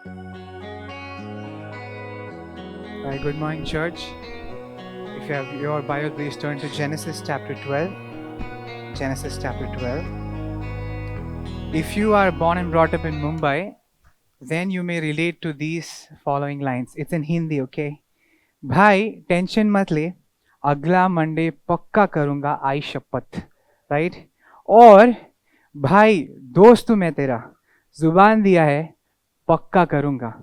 Right, good morning, church. If you have your Bible, please turn to Genesis chapter 12. Genesis chapter 12. If you are born and brought up in Mumbai, then you may relate to these following lines. It's in Hindi, okay? भाई tension मत ले, अगला Monday पक्का करूंगा आई शपथ, right? और भाई दोस्त मैं तेरा, जुबान दिया है पक्का करूंगा.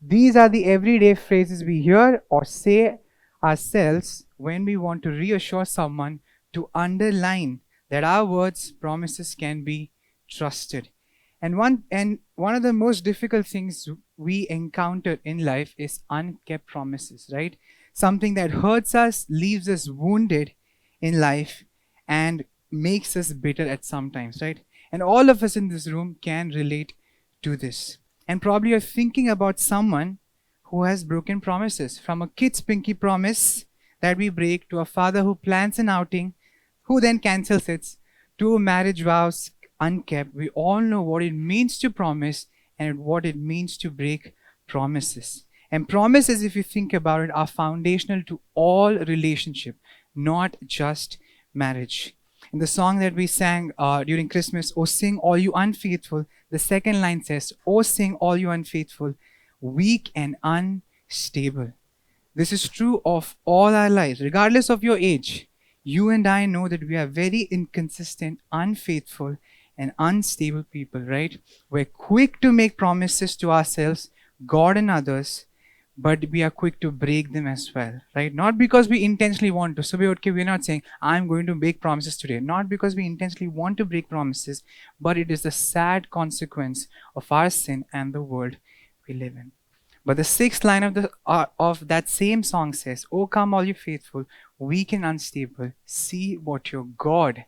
These are the everyday phrases we hear or say ourselves when we want to reassure someone, to underline that our words, promises can be trusted. And one of the most difficult things we encounter in life is unkept promises, right? Something that hurts us, leaves us wounded in life, and makes us bitter at some times, right? And all of us in this room can relate to this. And probably you're thinking about someone who has broken promises, from a kid's pinky promise that we break, to a father who plans an outing, who then cancels it, to marriage vows unkept. We all know what it means to promise and what it means to break promises. And promises, if you think about it, are foundational to all relationship, not just marriage. In the song that we sang during Christmas, "Oh sing all you unfaithful," the second line says, "Oh sing all you unfaithful, weak and unstable." This is true of all our lives, regardless of your age. You and I know that we are very inconsistent, unfaithful, and unstable people, right? We're quick to make promises to ourselves, God, and others, but we are quick to break them as well, right? Not because we intentionally want to. So we're not saying, I'm going to make promises today. Not because we intentionally want to break promises, but it is the sad consequence of our sin and the world we live in. But the sixth line of that same song says, "Oh come all you faithful, weak and unstable, see what your God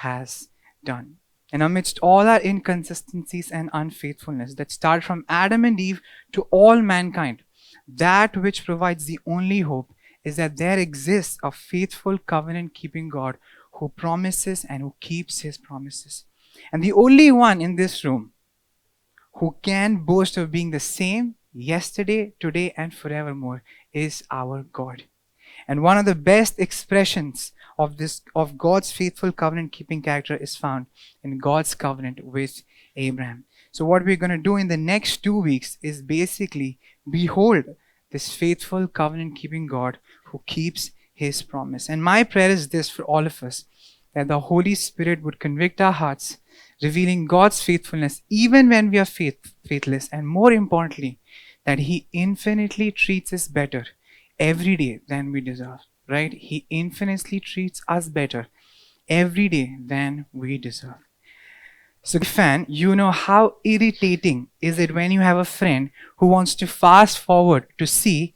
has done." And amidst all our inconsistencies and unfaithfulness that start from Adam and Eve to all mankind, that which provides the only hope is that there exists a faithful covenant-keeping God who promises and who keeps his promises. And the only one in this room who can boast of being the same yesterday, today, and forevermore is our God. And one of the best expressions of God's faithful covenant-keeping character is found in God's covenant with Abraham. So what we're going to do in the next 2 weeks is basically behold this faithful covenant-keeping God who keeps his promise. And my prayer is this for all of us, that the Holy Spirit would convict our hearts, revealing God's faithfulness even when we are faithless, and more importantly, that he infinitely treats us better every day than we deserve, right? He infinitely treats us better every day than we deserve. So, fan, you know how irritating is it when you have a friend who wants to fast forward to see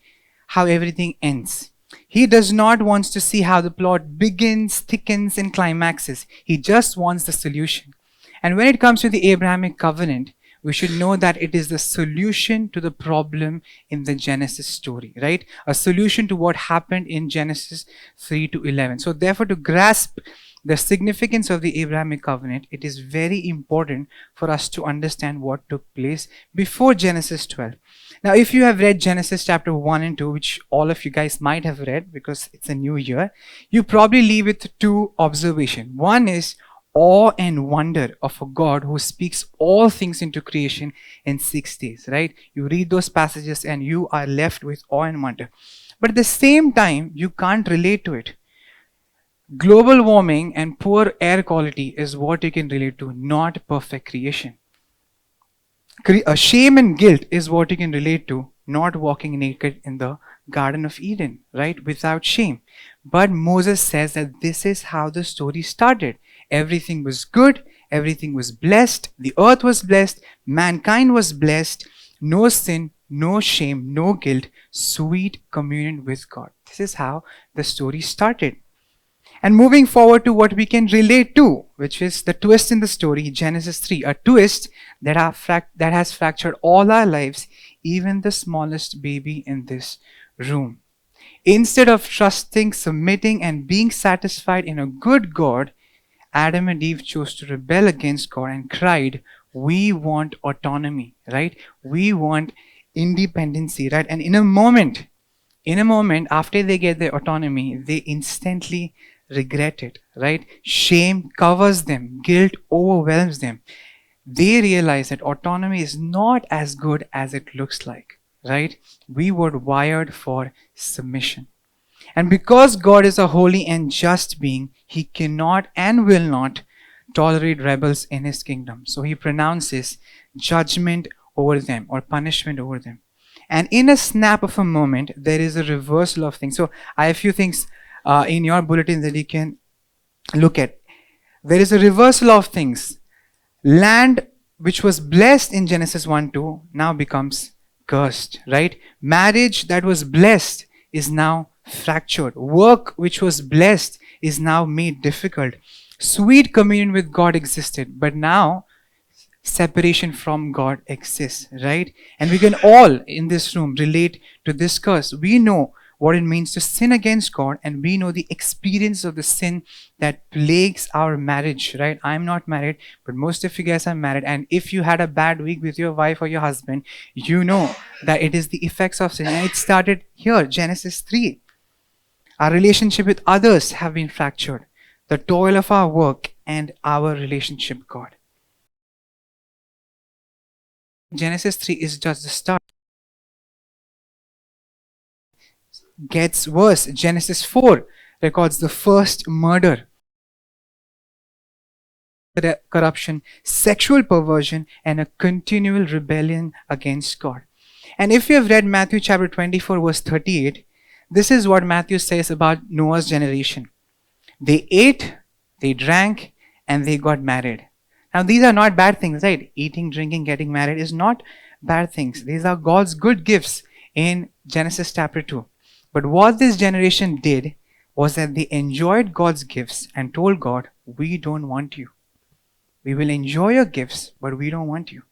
how everything ends. He does not want to see how the plot begins, thickens, and climaxes. He just wants the solution. And when it comes to the Abrahamic covenant, we should know that it is the solution to the problem in the Genesis story, right? A solution to what happened in Genesis 3 to 11. So therefore, to grasp the significance of the Abrahamic covenant, it is very important for us to understand what took place before Genesis 12. Now, if you have read Genesis chapter 1 and 2, which all of you guys might have read because it's a new year, you probably leave with two observations. One is awe and wonder of a God who speaks all things into creation in 6 days, right? You read those passages and you are left with awe and wonder. But at the same time, you can't relate to it. Global warming and poor air quality is what you can relate to, not perfect creation. Shame and guilt is what you can relate to, not walking naked in the Garden of Eden, right? Without shame. But Moses says that this is how the story started. Everything was good, everything was blessed, the earth was blessed, mankind was blessed, no sin, no shame, no guilt, sweet communion with God. This is how the story started. And moving forward to what we can relate to, which is the twist in the story, Genesis 3, a twist that has fractured all our lives, even the smallest baby in this room. Instead of trusting, submitting, and being satisfied in a good God, Adam and Eve chose to rebel against God and cried, we want autonomy, right? We want independency, right? And in a moment, after they get their autonomy, they instantly regret it, right? Shame covers them, guilt overwhelms them. They realize that autonomy is not as good as it looks like, right? We were wired for submission. And because God is a holy and just being, He cannot and will not tolerate rebels in His kingdom. So He pronounces judgment over them or punishment over them. And in a snap of a moment, there is a reversal of things. So I have a few things in your bulletin that you can look at. There is a reversal of things. Land which was blessed in Genesis 1-2 now becomes cursed, right? Marriage that was blessed is now fractured. Work which was blessed is now made difficult. Sweet communion with God existed, but now separation from God exists, right? And we can all in this room relate to this curse. We know what it means to sin against God, and we know the experience of the sin that plagues our marriage, right? I'm not married, but most of you guys are married, and if you had a bad week with your wife or your husband, you know that it is the effects of sin. And it started here, Genesis 3. Our relationship with others have been fractured. The toil of our work and our relationship with God. Genesis 3 is just the start. Gets worse. Genesis 4 records the first murder, corruption, sexual perversion, and a continual rebellion against God. And if you have read Matthew chapter 24 verse 38, this is what Matthew says about Noah's generation. They ate, they drank, and they got married. Now these are not bad things, right? Eating, drinking, getting married is not bad things. These are God's good gifts in Genesis chapter 2. But what this generation did was that they enjoyed God's gifts and told God, we don't want you. We will enjoy your gifts, but we don't want you.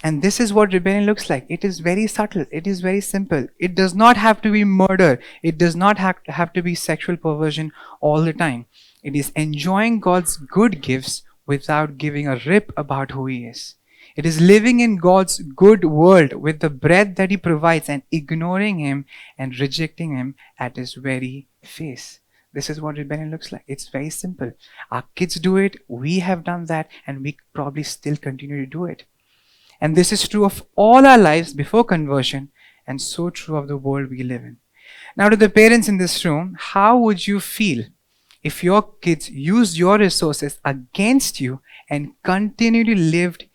And this is what rebellion looks like. It is very subtle. It is very simple. It does not have to be murder. It does not have to be sexual perversion all the time. It is enjoying God's good gifts without giving a rip about who He is. It is living in God's good world with the bread that He provides and ignoring Him and rejecting Him at His very face. This is what rebellion looks like. It's very simple. Our kids do it, we have done that, and we probably still continue to do it. And this is true of all our lives before conversion, and so true of the world we live in. Now, to the parents in this room, how would you feel if your kids used your resources against you and continually lived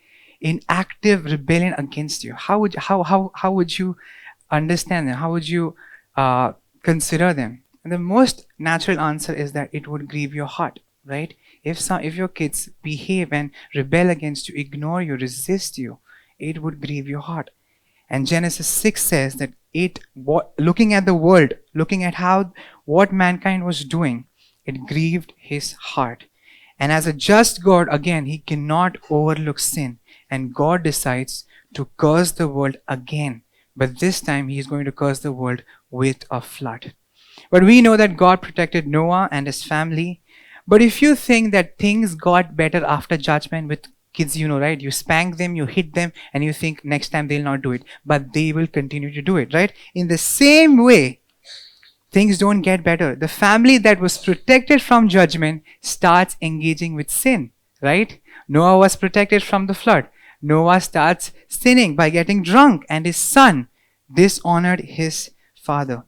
in active rebellion against you? How would you understand them? How would you consider them? And the most natural answer is that it would grieve your heart, right? If your kids behave and rebel against you, ignore you, resist you, it would grieve your heart. And Genesis 6 says that looking at the world, looking at what mankind was doing, it grieved His heart. And as a just God, again, He cannot overlook sin. And God decides to curse the world again. But this time He is going to curse the world with a flood. But we know that God protected Noah and his family. But if you think that things got better after judgment with kids, you know, right? You spank them, you hit them, and you think next time they'll not do it. But they will continue to do it, right? In the same way, things don't get better. The family that was protected from judgment starts engaging with sin, right? Noah was protected from the flood. Noah starts sinning by getting drunk, and his son dishonored his father.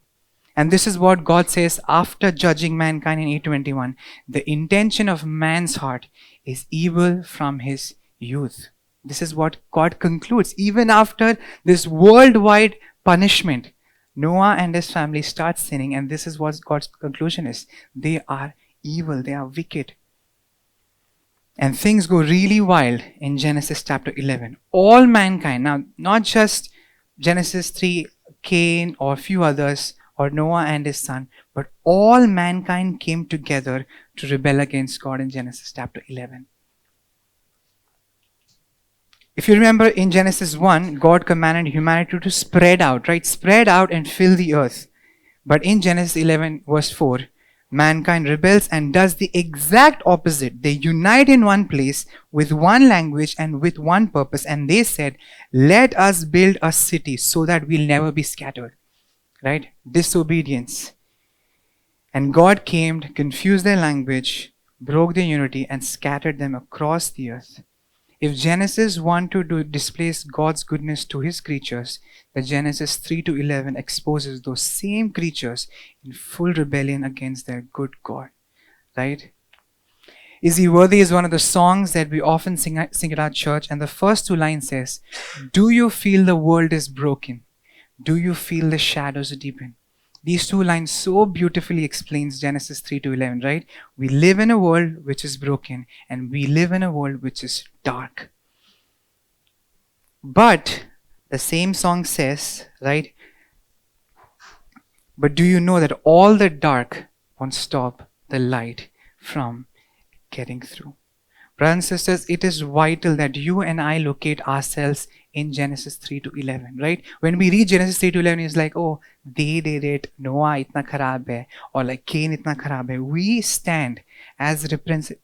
And this is what God says after judging mankind in 8:21. The intention of man's heart is evil from his youth. This is what God concludes. Even after this worldwide punishment, Noah and his family start sinning, and this is what God's conclusion is. They are evil, they are wicked. And things go really wild in Genesis chapter 11. All mankind, now not just Genesis 3, Cain or few others, or Noah and his son, but all mankind came together to rebel against God in Genesis chapter 11. If you remember in Genesis 1, God commanded humanity to spread out, right? Spread out and fill the earth. But in Genesis 11 verse 4, Mankind rebels and does the exact opposite. They unite in one place with one language and with one purpose, and they said, let us build a city so that we'll never be scattered. Right? Disobedience. And God came, confused their language, broke their unity, and scattered them across the earth. If Genesis 1 to displays God's goodness to his creatures, the Genesis 3 to 11 exposes those same creatures in full rebellion against their good God. Right? Is He Worthy is one of the songs that we often sing at our church, and the first two lines says, do you feel the world is broken? Do you feel the shadows deepen? These two lines so beautifully explains Genesis 3 to 11, right? We live in a world which is broken, and we live in a world which is dark. But the same song says, right? But do you know that all the dark won't stop the light from getting through? Brothers and sisters, it is vital that you and I locate ourselves in Genesis 3 to 11, right? When we read Genesis 3 to 11, it's like, oh, they did it, Noah itna kharab hai, or like Cain itna kharab hai. We stand as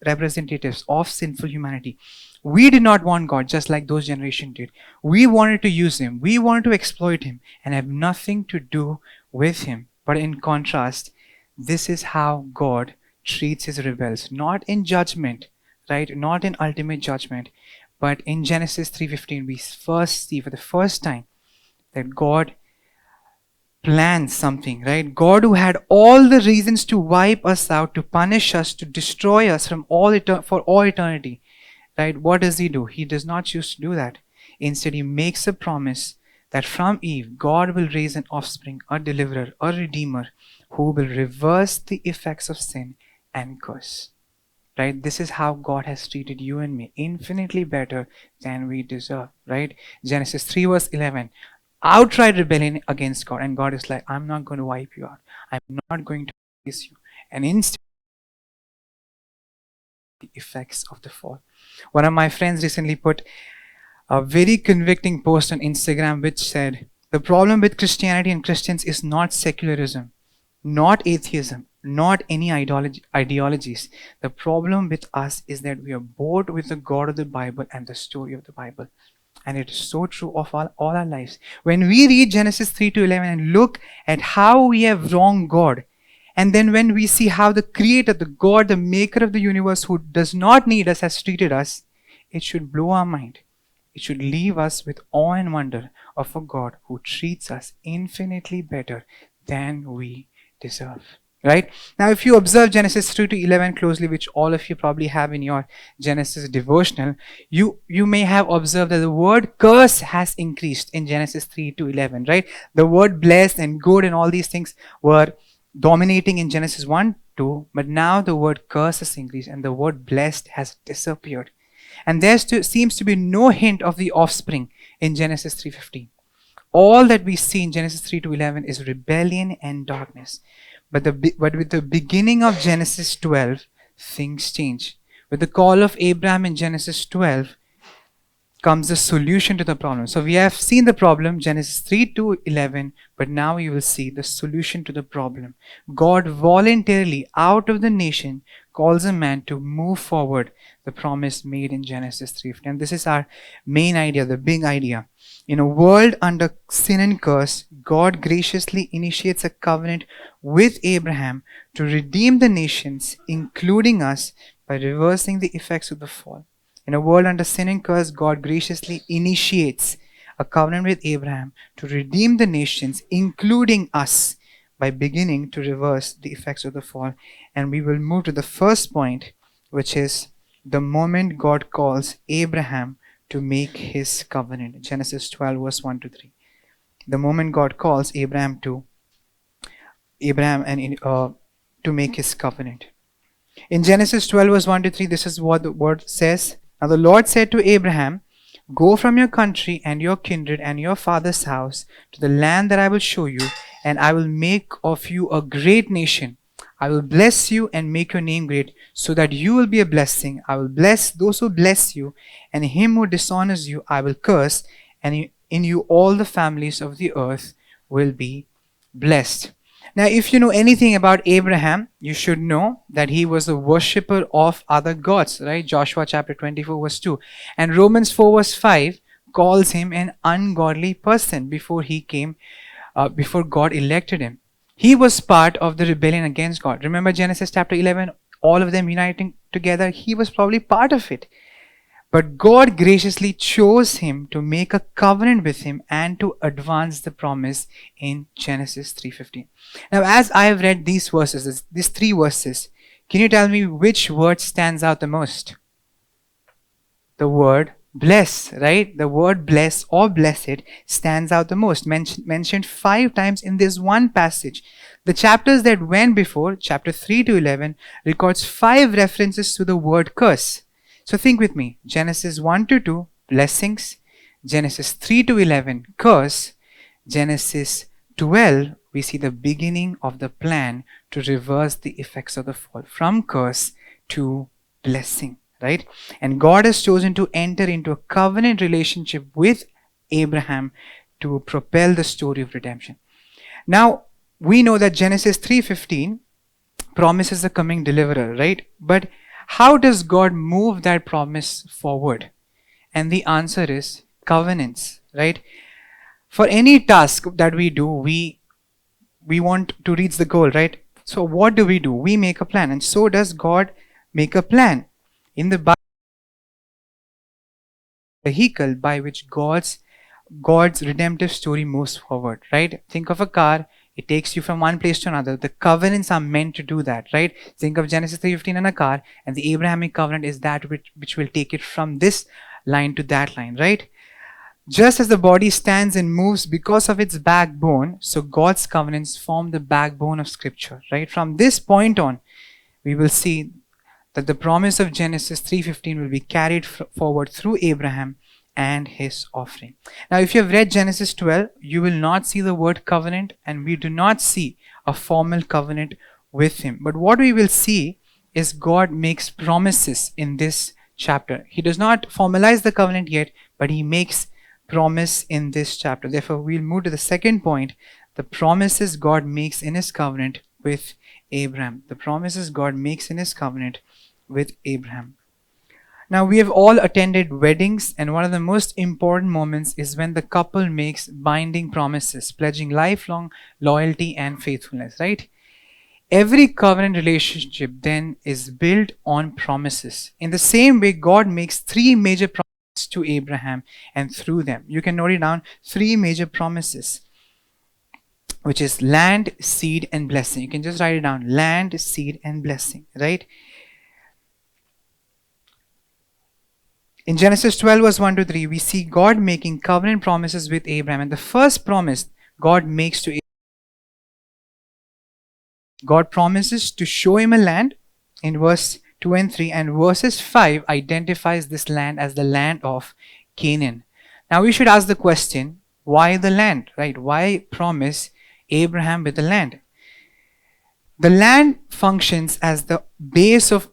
representatives of sinful humanity. We did not want God just like those generation did. We wanted to use Him. We wanted to exploit Him and have nothing to do with Him. But in contrast, this is how God treats His rebels, not in judgment, right? Not in ultimate judgment, but in Genesis 3:15, we first see for the first time that God plans something, right? God, who had all the reasons to wipe us out, to punish us, to destroy us from for all eternity, right? What does He do? He does not choose to do that. Instead, He makes a promise that from Eve, God will raise an offspring, a deliverer, a redeemer, who will reverse the effects of sin and curse. Right? This is how God has treated you and me, infinitely better than we deserve. Right? Genesis 3 verse 11. Outright rebellion against God. And God is like, I'm not going to wipe you out. I'm not going to release you. And instead, the effects of the fall. One of my friends recently put a very convicting post on Instagram which said, the problem with Christianity and Christians is not secularism, not atheism, not any ideologies. The problem with us is that we are bored with the God of the Bible and the story of the Bible. And it is so true of all our lives. When we read Genesis 3 to 11 and look at how we have wronged God, and then when we see how the Creator, the God, the Maker of the universe, who does not need us, has treated us, it should blow our mind. It should leave us with awe and wonder of a God who treats us infinitely better than we deserve. Right? Now, if you observe Genesis 3 to 11 closely, which all of you probably have in your Genesis devotional, you may have observed that the word curse has increased in Genesis 3 to 11, right? The word blessed and good and all these things were dominating in Genesis 1, 2, but now the word curse has increased and the word blessed has disappeared. And there seems to be no hint of the offspring in Genesis 3:15. All that we see in Genesis 3 to 11 is rebellion and darkness. But with the beginning of Genesis 12, things change. With the call of Abraham in Genesis 12 comes the solution to the problem. So we have seen the problem, Genesis 3 to 11, but now you will see the solution to the problem. God voluntarily, out of the nation, calls a man to move forward the promise made in Genesis 3. And this is our main idea, the big idea. In a world under sin and curse, God graciously initiates a covenant with Abraham to redeem the nations, including us, by reversing the effects of the fall. In a world under sin and curse, God graciously initiates a covenant with Abraham to redeem the nations, including us, by beginning to reverse the effects of the fall. And we will move to the first point, which is the moment God calls Abraham to make his covenant. Genesis 12 verse 1 to 3. The moment God calls Abraham to make his covenant. In Genesis 12 verse 1 to 3, this is what the word says. Now the Lord said to Abraham, "Go from your country and your kindred and your father's house to the land that I will show you, and I will make of you a great nation. I will bless you and make your name great, so that you will be a blessing. I will bless those who bless you, and him who dishonors you I will curse, and in you all the families of the earth will be blessed." Now, if you know anything about Abraham, you should know that he was a worshipper of other gods, right? Joshua chapter 24 verse 2. And Romans 4 verse 5 calls him an ungodly person before he came, before God elected him. He was part of the rebellion against God. Remember Genesis chapter 11, all of them uniting together? He was probably part of it. But God graciously chose him to make a covenant with him and to advance the promise in Genesis 3:15. Now, as I have read these verses, these three verses, can you tell me which word stands out the most? The word bless, right? The word bless or blessed stands out the most, mentioned 5 times in this one passage. The chapters that went before, chapter 3 to 11, records 5 references to the word curse. So think with me. Genesis 1 to 2, blessings. Genesis 3 to 11, curse. Genesis 12, we see the beginning of the plan to reverse the effects of the fall from curse to blessing, right? And God has chosen to enter into a covenant relationship with Abraham to propel the story of redemption. Now, we know that Genesis 3:15 promises a coming deliverer, right? But how does God move that promise forward? And the answer is covenants, right? For any task that we do, we want to reach the goal, right? So what do? We make a plan, and so does God make a plan. In the Bible, vehicle by which God's redemptive story moves forward, right? Think of a car. It takes you from one place to another. The covenants are meant to do that, right? Think of Genesis 3:15 and a car, and the Abrahamic covenant is that which will take it from this line to that line, right? Just as the body stands and moves because of its backbone, so God's covenants form the backbone of Scripture, right? From this point on, we will see that the promise of Genesis 3:15 will be carried forward through Abraham and his offering. Now, if you have read Genesis 12, you will not see the word covenant, and we do not see a formal covenant with him. But what we will see is God makes promises in this chapter. He does not formalize the covenant yet, but he makes promise in this chapter. Therefore, we'll move to the second point, the promises God makes in his covenant with Abraham. The promises God makes in his covenant with Abraham. Now, we have all attended weddings, and one of the most important moments is when the couple makes binding promises, pledging lifelong loyalty and faithfulness, right? Every covenant relationship then is built on promises. In the same way, God makes 3 major promises to Abraham, and through them, you can note it down, 3 major promises, which is land, seed, and blessing. You can just write it down, land, seed, and blessing, right? In Genesis 12 verse 1 to 3, we see God making covenant promises with Abraham. And the first promise God makes to Abraham, God promises to show him a land in verse 2 and 3. And verses 5 identifies this land as the land of Canaan. Now we should ask the question, why the land, right? Why promise Abraham with the land? The land functions as the base of,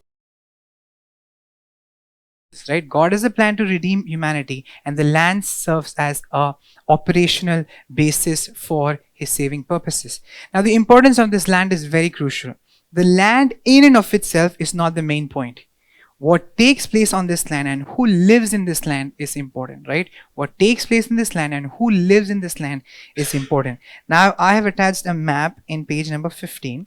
right? God has a plan to redeem humanity, and the land serves as a operational basis for his saving purposes. Now, the importance of this land is very crucial. The land in and of itself is not the main point. What takes place on this land and who lives in this land is important, right? What takes place in this land and who lives in this land is important. Now, I have attached a map in page number 15.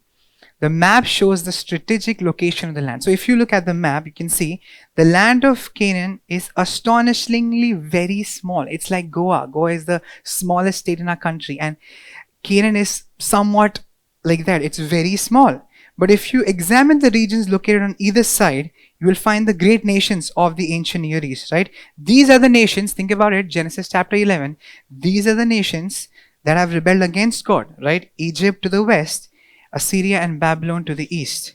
The map shows the strategic location of the land. So if you look at the map, you can see the land of Canaan is astonishingly very small. It's like Goa. Goa is the smallest state in our country, and Canaan is somewhat like that. It's very small. But if you examine the regions located on either side, you will find the great nations of the ancient Near East, right? These are the nations, think about it, Genesis chapter 11. These are the nations that have rebelled against God, right? Egypt to the west, Assyria and Babylon to the east.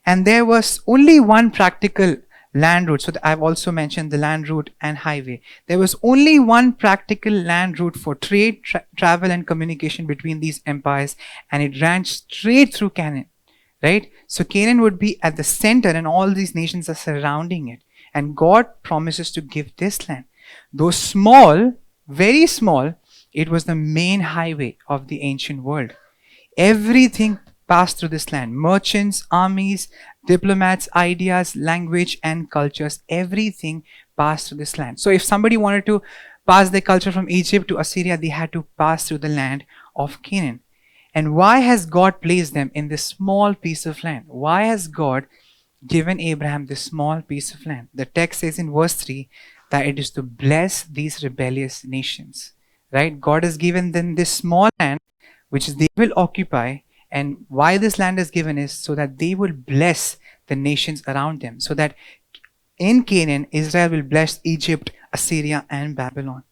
And there was only one practical land route. So I've also mentioned the land route and highway. There was only one practical land route for trade, travel and communication between these empires, and it ran straight through Canaan, right? So Canaan would be at the center and all these nations are surrounding it. And God promises to give this land. Though small, very small, it was the main highway of the ancient world. Everything passed through this land. Merchants, armies, diplomats, ideas, language, and cultures. Everything passed through this land. So if somebody wanted to pass their culture from Egypt to Assyria, they had to pass through the land of Canaan. And why has God placed them in this small piece of land? Why has God given Abraham this small piece of land? The text says in verse 3 that it is to bless these rebellious nations. Right? God has given them this small land which they will occupy, and why this land is given is so that they will bless the nations around them. So that in Canaan, Israel will bless Egypt, Assyria, and Babylon.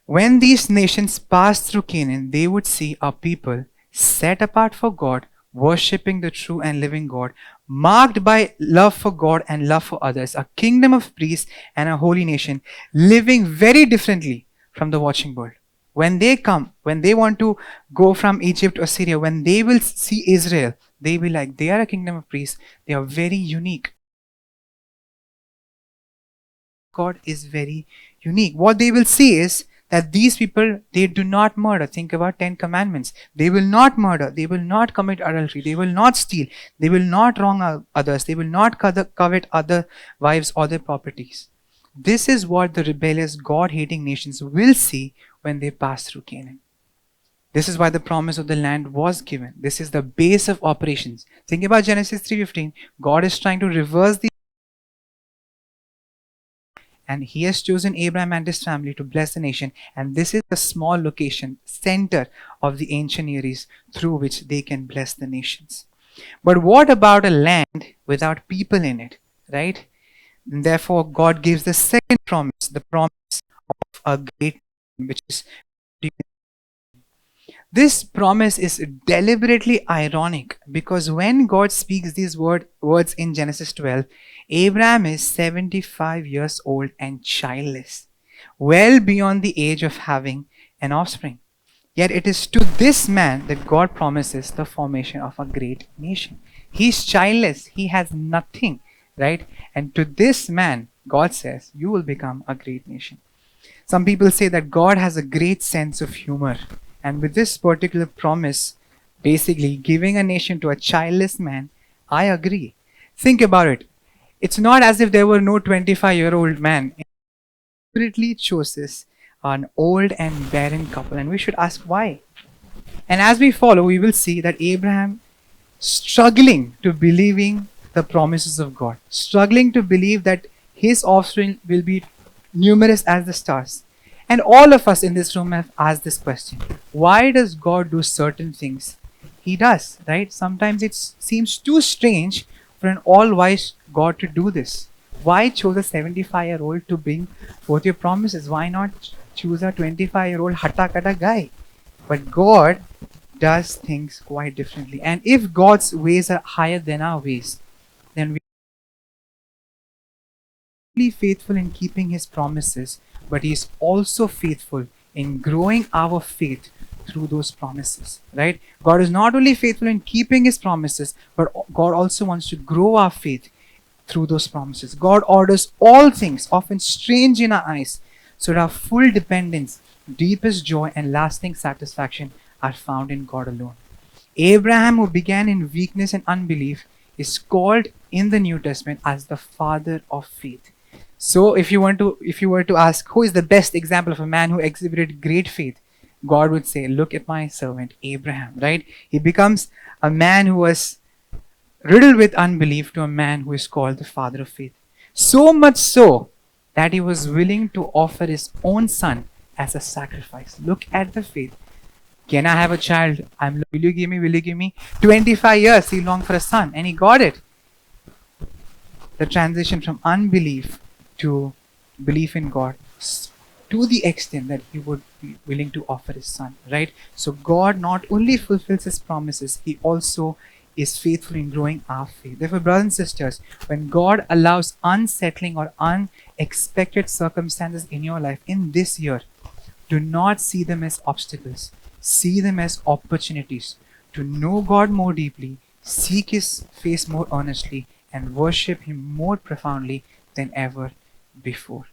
When these nations passed through Canaan, they would see a people set apart for God, worshipping the true and living God, marked by love for God and love for others, a kingdom of priests and a holy nation, living very differently from the watching world. When they come, when they want to go from Egypt to Assyria, when they will see Israel, they will like, they are a kingdom of priests, they are very unique. God is very unique. What they will see is that these people, they do not murder. Think about 10 commandments. They will not murder. They will not commit adultery. They will not steal. They will not wrong others. They will not covet other wives or their properties. This is what the rebellious, God-hating nations will see when they pass through Canaan. This is why the promise of the land was given. This is the base of operations. Think about Genesis 3:15. God is trying to reverse the, and he has chosen Abraham and his family to bless the nation. And this is the small location, center of the ancient Near East through which they can bless the nations. But what about a land without people in it, right? And therefore, God gives the second promise, the promise of a great, which is, this promise is deliberately ironic because when God speaks these words in Genesis 12, Abraham is 75 years old and childless, well beyond the age of having an offspring. Yet it is to this man that God promises the formation of a great nation. He's childless, he has nothing, right? And to this man, God says, you will become a great nation. Some people say that God has a great sense of humor. And with this particular promise, basically giving a nation to a childless man, I agree. Think about it. It's not as if there were no 25-year-old man. It deliberately chooses an old and barren couple. And we should ask why. And as we follow, we will see that Abraham struggling to believing the promises of God, struggling to believe that his offspring will be numerous as the stars. And all of us in this room have asked this question. Why does God do certain things he does, right? Sometimes it seems too strange for an all-wise God to do this. Why choose a 75-year-old to bring forth your promises? Why not choose a 25-year-old hatta-kata guy? But God does things quite differently. And if God's ways are higher than our ways, then we are faithful in keeping his promises, but he is also faithful in growing our faith through those promises, right? God is not only faithful in keeping his promises, but God also wants to grow our faith through those promises. God orders all things, often strange in our eyes, so that our full dependence, deepest joy, and lasting satisfaction are found in God alone. Abraham, who began in weakness and unbelief, is called in the New Testament as the father of faith. So if you were to ask who is the best example of a man who exhibited great faith, God would say, look at my servant Abraham, right? He becomes a man who was riddled with unbelief to a man who is called the father of faith. So much so that he was willing to offer his own son as a sacrifice. Look at the faith. Can I have a child? Will you give me? 25 years he longed for a son and he got it. The transition from unbelief to belief in God to the extent that he would be willing to offer his son, right? So God not only fulfills his promises, he also is faithful in growing our faith. Therefore, brothers and sisters, when God allows unsettling or unexpected circumstances in your life in this year, do not see them as obstacles. See them as opportunities to know God more deeply, seek his face more earnestly, and worship him more profoundly than ever before.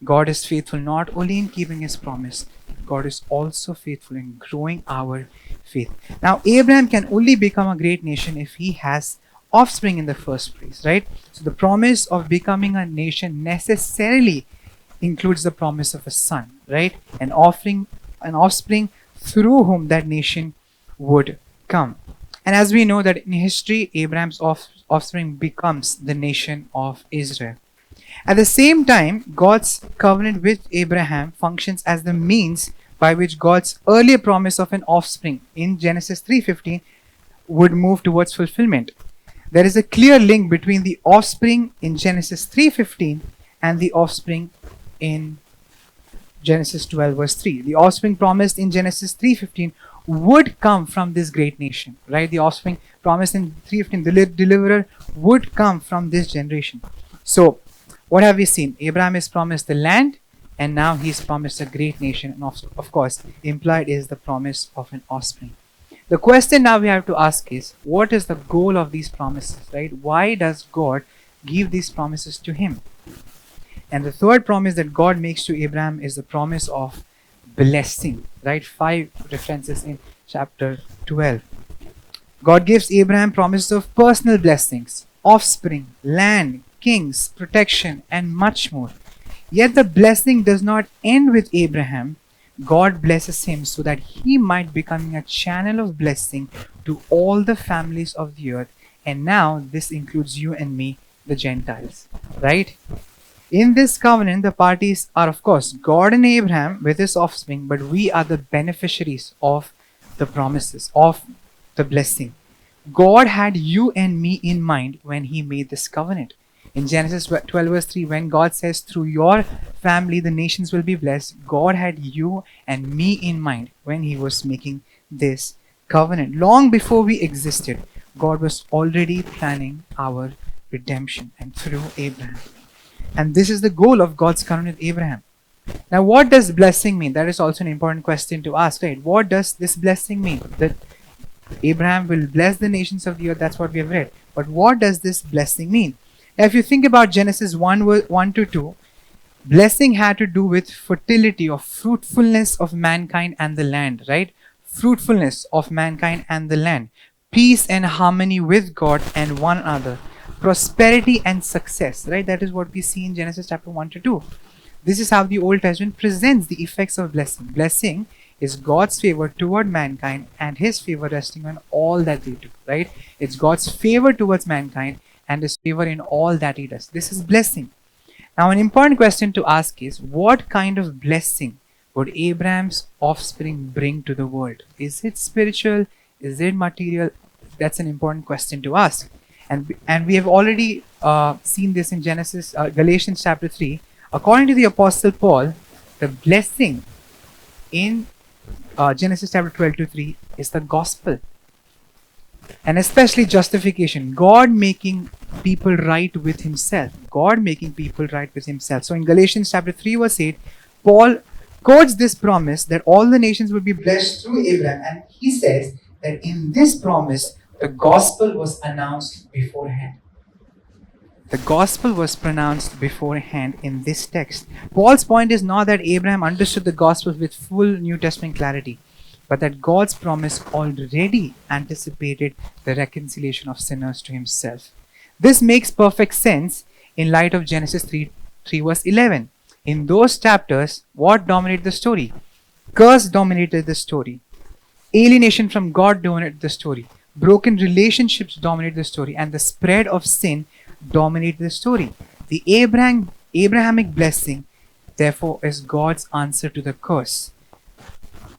God is faithful not only in keeping his promise, God is also faithful in growing our faith. Now, Abraham can only become a great nation if he has offspring in the first place, right? So the promise of becoming a nation necessarily includes the promise of a son, right? An offspring through whom that nation would come. And as we know that in history, Abraham's offspring becomes the nation of Israel. At the same time, God's covenant with Abraham functions as the means by which God's earlier promise of an offspring in Genesis 3:15 would move towards fulfillment. There is a clear link between the offspring in Genesis 3:15 and the offspring in Genesis 12 verse 3. The offspring promised in Genesis 3:15 would come from this great nation, right? The offspring promised in 3:15, the deliverer would come from this generation. So, what have we seen? Abraham is promised the land, and now he's promised a great nation. And of course, implied is the promise of an offspring. The question now we have to ask is, what is the goal of these promises, right? Why does God give these promises to him? And the third promise that God makes to Abraham is the promise of blessing, right? 5 references in chapter 12. God gives Abraham promises of personal blessings, offspring, land, kings, protection, and much more. Yet the blessing does not end with Abraham. God blesses him so that he might become a channel of blessing to all the families of the earth. And now this includes you and me, the Gentiles, right? In this covenant, the parties are, of course, God and Abraham with his offspring, but we are the beneficiaries of the promises, of the blessing. God had you and me in mind when he made this covenant. In Genesis 12 verse 3, when God says, through your family the nations will be blessed, God had you and me in mind when he was making this covenant. Long before we existed, God was already planning our redemption, and through Abraham. And this is the goal of God's covenant with Abraham. Now, what does blessing mean? That is also an important question to ask, right? What does this blessing mean? That Abraham will bless the nations of the earth, that's what we have read. But what does this blessing mean? Now, if you think about Genesis 1 to 2, blessing had to do with fertility or fruitfulness of mankind and the land, right? Fruitfulness of mankind and the land. Peace and harmony with God and one another. Prosperity and success, right? That is what we see in Genesis chapter 1 to 2. This is how the Old Testament presents the effects of blessing. Blessing is God's favor toward mankind and his favor resting on all that they do, right? It's God's favor towards mankind and his favor in all that he does. This is blessing. Now, an important question to ask is, what kind of blessing would Abraham's offspring bring to the world? Is it spiritual? Is it material? That's an important question to ask. And we have already seen this in Galatians chapter 3. According to the Apostle Paul, the blessing in Genesis chapter 12 to 3 is the gospel. And especially justification. God making people right with himself. God making people right with himself. So in Galatians chapter 3 verse 8, Paul quotes this promise that all the nations would be blessed through Abraham. And he says that in this promise, the gospel was announced beforehand. The gospel was pronounced beforehand in this text. Paul's point is not that Abraham understood the gospel with full New Testament clarity, but that God's promise already anticipated the reconciliation of sinners to himself. This makes perfect sense in light of Genesis 3 verse 11. In those chapters, what dominated the story? Curse dominated the story. Alienation from God dominated the story. Broken relationships dominated the story, and the spread of sin dominated the story. The Abrahamic blessing, therefore, is God's answer to the curse.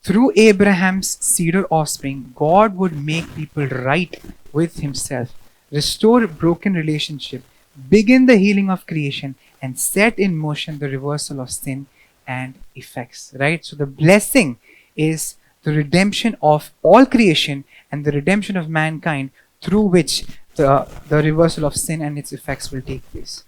Through Abraham's seed or offspring, God would make people right with himself, restore broken relationship, begin the healing of creation, and set in motion the reversal of sin and effects, right? So the blessing is the redemption of all creation and the redemption of mankind, through which the reversal of sin and its effects will take place.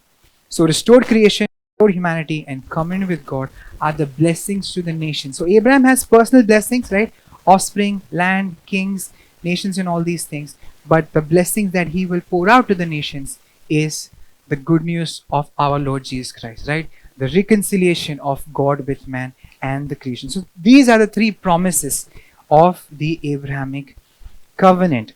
So restored creation, restored humanity, and communion with God are the blessings to the nation. So Abraham has personal blessings, right? Offspring, land, kings, nations, and all these things. But the blessings that he will pour out to the nations is the good news of our Lord Jesus Christ, right? the reconciliation of God with man, and the creation. So these are the three promises of the Abrahamic covenant.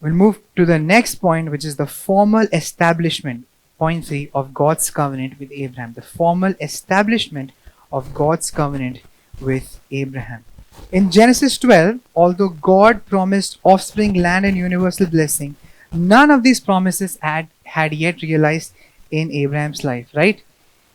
We'll move to the next point, which is the formal establishment, point 3, of God's covenant with Abraham. The formal establishment of God's covenant with Abraham. In Genesis 12, although God promised offspring, land, and universal blessing, none of these promises had yet realized in Abraham's life, right?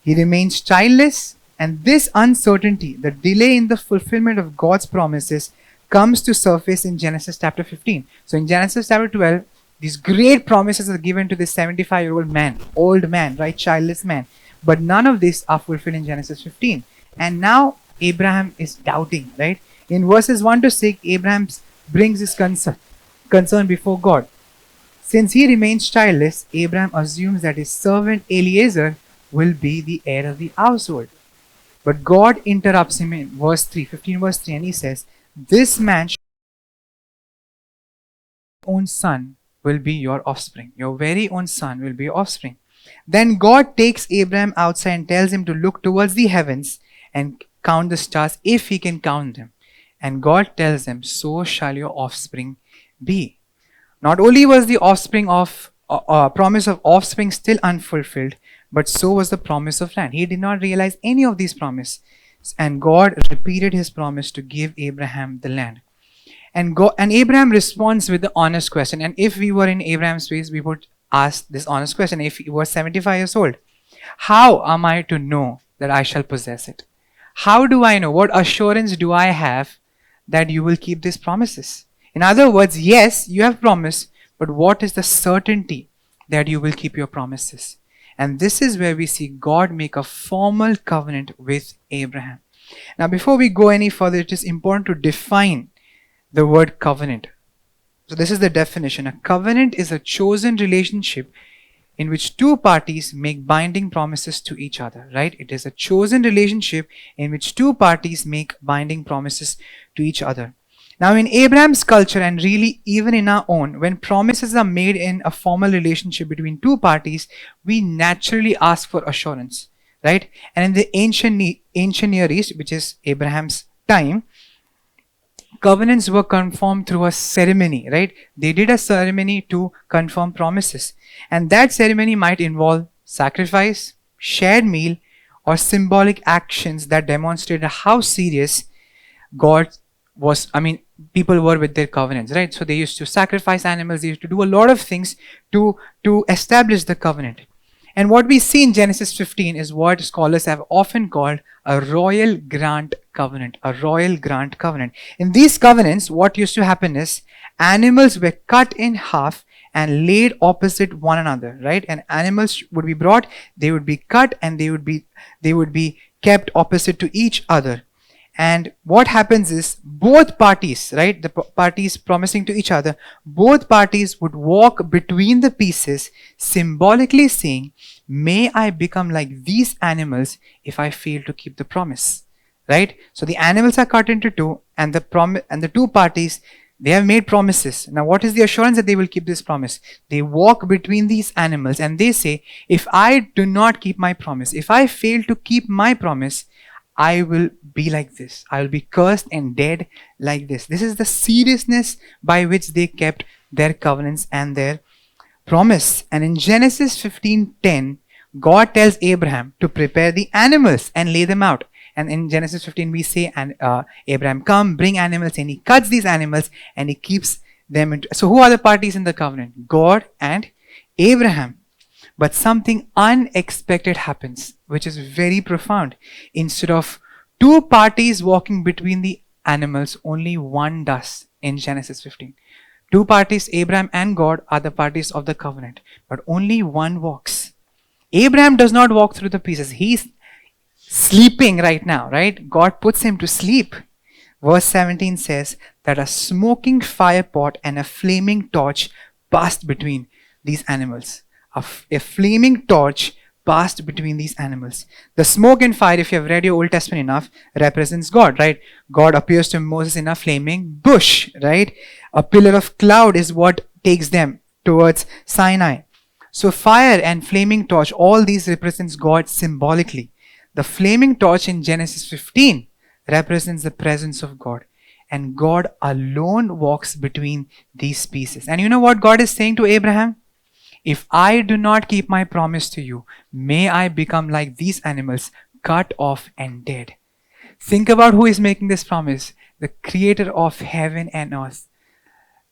He remains childless, and this uncertainty, the delay in the fulfillment of God's promises, comes to surface in Genesis chapter 15. So in Genesis chapter 12, these great promises are given to this 75-year-old man, old man, right? Childless man. But none of these are fulfilled in Genesis 15. And now Abraham is doubting, right? In verses 1 to 6, Abraham brings his concern before God. Since he remains childless, Abraham assumes that his servant Eliezer will be the heir of the household. But God interrupts him in verse 3, 15 verse 3, and he says, "This man, own son, will be your offspring. Your very own son will be your offspring." Then God takes Abraham outside and tells him to look towards the heavens and count the stars if he can count them. And God tells him, "So shall your offspring be." Not only was the promise of offspring still unfulfilled, but so was the promise of land. He did not realize any of these promises, and God repeated his promise to give Abraham the land. And Abraham responds with the honest question. And if we were in Abraham's place, we would ask this honest question. If he was 75 years old, how am I to know that I shall possess it? How do I know? What assurance do I have that you will keep these promises? In other words, yes, you have promised, but what is the certainty that you will keep your promises? And this is where we see God make a formal covenant with Abraham. Now, before we go any further, it is important to define the word covenant. So this is the definition. A covenant is a chosen relationship in which two parties make binding promises to each other, right? It is a chosen relationship in which two parties make binding promises to each other. Now, in Abraham's culture, and really even in our own, when promises are made in a formal relationship between two parties, we naturally ask for assurance, right? And in the ancient Near East, which is Abraham's time, covenants were confirmed through a ceremony, right? They did a ceremony to confirm promises. And that ceremony might involve sacrifice, shared meal, or symbolic actions that demonstrated how serious people were with their covenants, right? So they used to sacrifice animals, they used to do a lot of things to establish the covenant. And what we see in Genesis 15 is what scholars have often called a royal grant covenant. A royal grant covenant. In these covenants, what used to happen is animals were cut in half and laid opposite one another, right? And animals would be brought, they would be cut, and they would be kept opposite to each other. And what happens is both parties, right, the parties promising to each other, both parties would walk between the pieces, symbolically saying, "May I become like these animals if I fail to keep the promise," right? So the animals are cut into two, and the two parties, they have made promises. Now, what is the assurance that they will keep this promise? They walk between these animals and they say, "If I do not keep my promise, if I fail to keep my promise, I will be like this. I will be cursed and dead like this." This is the seriousness by which they kept their covenants and their promise. And in Genesis 15:10, God tells Abraham to prepare the animals and lay them out. And in Genesis 15, we say, Abraham, "Come, bring animals," and he cuts these animals and he keeps them. So who are the parties in the covenant? God and Abraham. But something unexpected happens, which is very profound. Instead of two parties walking between the animals, only one does in Genesis 15. Two parties, Abraham and God, are the parties of the covenant, but only one walks. Abraham does not walk through the pieces. He's sleeping right now, right? God puts him to sleep. Verse 17 says that a smoking fire pot and a flaming torch passed between these animals. A flaming torch passed between these animals. The smoke and fire, if you have read your Old Testament enough, represents God, right? God appears to Moses in a flaming bush, right? A pillar of cloud is what takes them towards Sinai. So fire and flaming torch, all these represents God symbolically. The flaming torch in Genesis 15 represents the presence of God. And God alone walks between these pieces. And you know what God is saying to Abraham? If I do not keep my promise to you, may I become like these animals, cut off and dead. Think about who is making this promise. The creator of heaven and earth.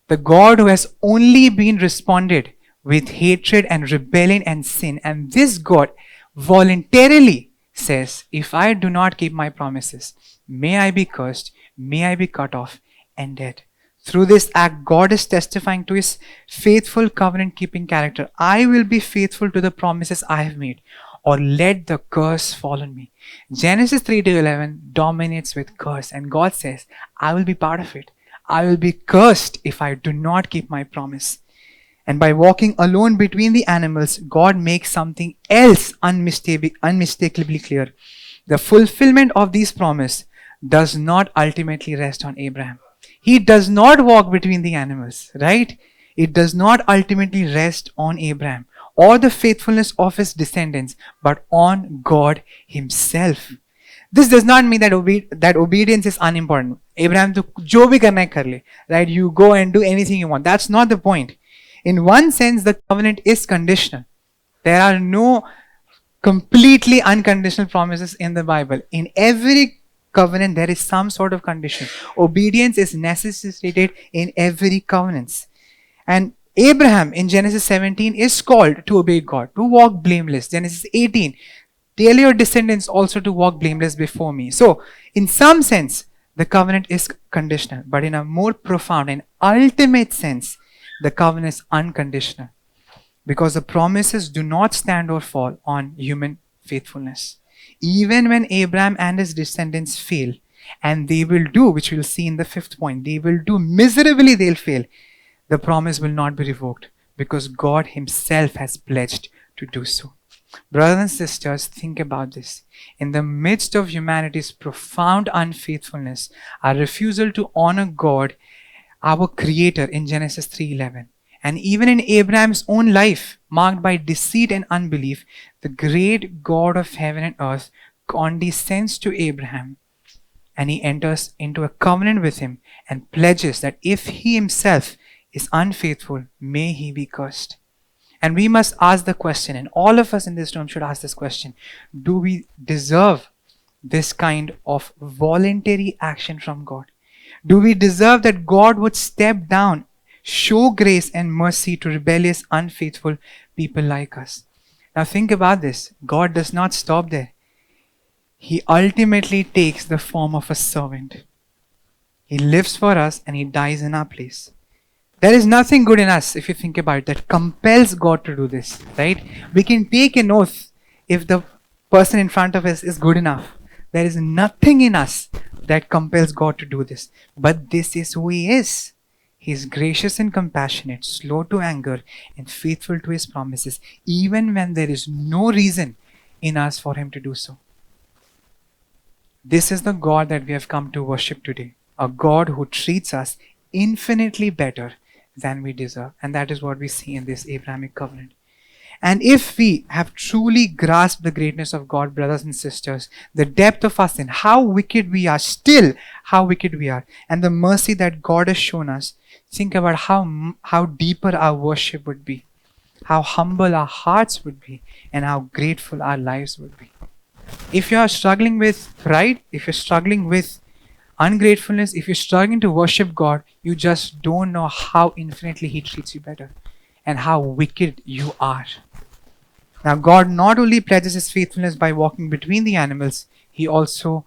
The God who has only been responded with hatred and rebellion and sin. And this God voluntarily says, if I do not keep my promises, may I be cursed, may I be cut off and dead. Through this act, God is testifying to his faithful covenant-keeping character. I will be faithful to the promises I have made, or let the curse fall on me. Genesis 3-11 dominates with curse, and God says, I will be part of it. I will be cursed if I do not keep my promise. And by walking alone between the animals, God makes something else unmistakably clear. The fulfillment of these promises does not ultimately rest on Abraham. He does not walk between the animals, right? It does not ultimately rest on Abraham or the faithfulness of his descendants, but on God himself. This does not mean that obedience is unimportant. Abraham to jo bhi karna hai kar le, right? You go and do anything you want. That's not the point. In one sense, the covenant is conditional. There are no completely unconditional promises in the Bible. In every covenant, there is some sort of condition. Obedience is necessitated in every covenant. And Abraham in Genesis 17 is called to obey God, to walk blameless. Genesis 18, tell your descendants also to walk blameless before me. So, in some sense, the covenant is conditional. But in a more profound and ultimate sense, the covenant is unconditional. Because the promises do not stand or fall on human faithfulness. Even when Abraham and his descendants fail, and they will do, which we'll see in the 5th point, they will do miserably, they'll fail. The promise will not be revoked because God himself has pledged to do so. Brothers and sisters, think about this. In the midst of humanity's profound unfaithfulness, our refusal to honor God, our Creator, in Genesis 3:11, and even in Abraham's own life, marked by deceit and unbelief, the great God of heaven and earth condescends to Abraham, and he enters into a covenant with him and pledges that if he himself is unfaithful, may he be cursed. And we must ask the question, and all of us in this room should ask this question: do we deserve this kind of voluntary action from God? Do we deserve that God would step down, show grace and mercy to rebellious, unfaithful people like us? Now think about this. God does not stop there. He ultimately takes the form of a servant. He lives for us and he dies in our place. There is nothing good in us, if you think about it, that compels God to do this, right? We can take an oath if the person in front of us is good enough. There is nothing in us that compels God to do this. But this is who he is. He is gracious and compassionate, slow to anger, and faithful to his promises, even when there is no reason in us for him to do so. This is the God that we have come to worship today. A God who treats us infinitely better than we deserve. And that is what we see in this Abrahamic covenant. And if we have truly grasped the greatness of God, brothers and sisters, the depth of our sin, how wicked we are, still how wicked we are, and the mercy that God has shown us, think about how deeper our worship would be, how humble our hearts would be, and how grateful our lives would be. If you are struggling with pride, if you're struggling with ungratefulness, if you're struggling to worship God, you just don't know how infinitely he treats you better and how wicked you are. Now, God not only pledges his faithfulness by walking between the animals, he also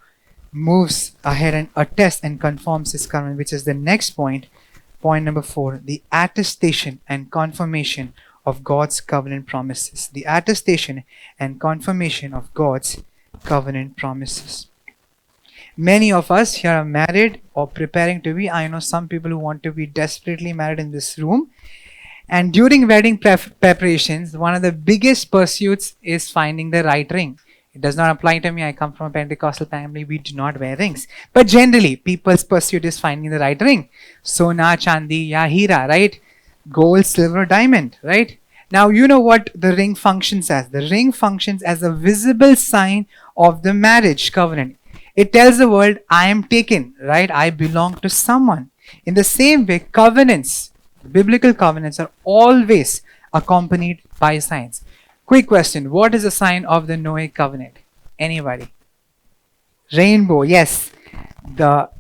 moves ahead and attests and confirms his covenant, which is the next point, point number 4, the attestation and confirmation of God's covenant promises. The attestation and confirmation of God's covenant promises. Many of us here are married or preparing to be. I know some people who want to be desperately married in this room. And during wedding preparations, one of the biggest pursuits is finding the right ring. It does not apply to me. I come from a Pentecostal family. We do not wear rings. But generally, people's pursuit is finding the right ring. Sona, Chandi, ya Hira, right? Gold, silver, diamond, right? Now, you know what the ring functions as. The ring functions as a visible sign of the marriage covenant. It tells the world, I am taken, right? I belong to someone. In the same way, covenants, biblical covenants, are always accompanied by signs. Quick question: what is the sign of the Noahic covenant? Anybody? Rainbow. Yes, the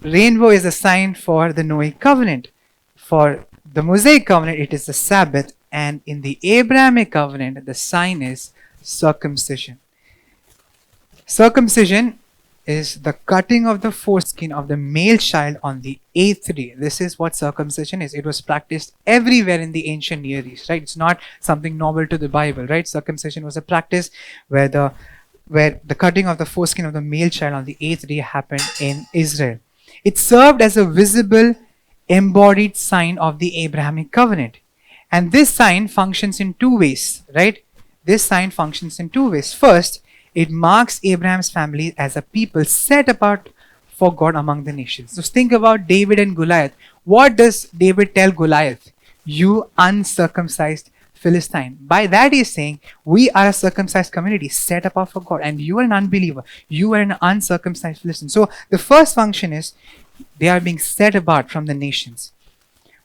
rainbow is a sign for the Noahic covenant. For the Mosaic covenant, it is the Sabbath, and in the Abrahamic covenant, the sign is circumcision. Circumcision is the cutting of the foreskin of the male child on the 8th day. This is what circumcision is. It was practiced everywhere in the ancient Near East, right? It's not something novel to the Bible, right? Circumcision was a practice where the cutting of the foreskin of the male child on the 8th day happened in Israel. It served as a visible, embodied sign of the Abrahamic covenant. And this sign functions in two ways, right? This sign functions in two ways. First, it marks Abraham's family as a people set apart for God among the nations. So think about David and Goliath. What does David tell Goliath? You uncircumcised Philistine. By that he is saying, we are a circumcised community set apart for God, and you are an unbeliever. You are an uncircumcised Philistine. So the first function is they are being set apart from the nations.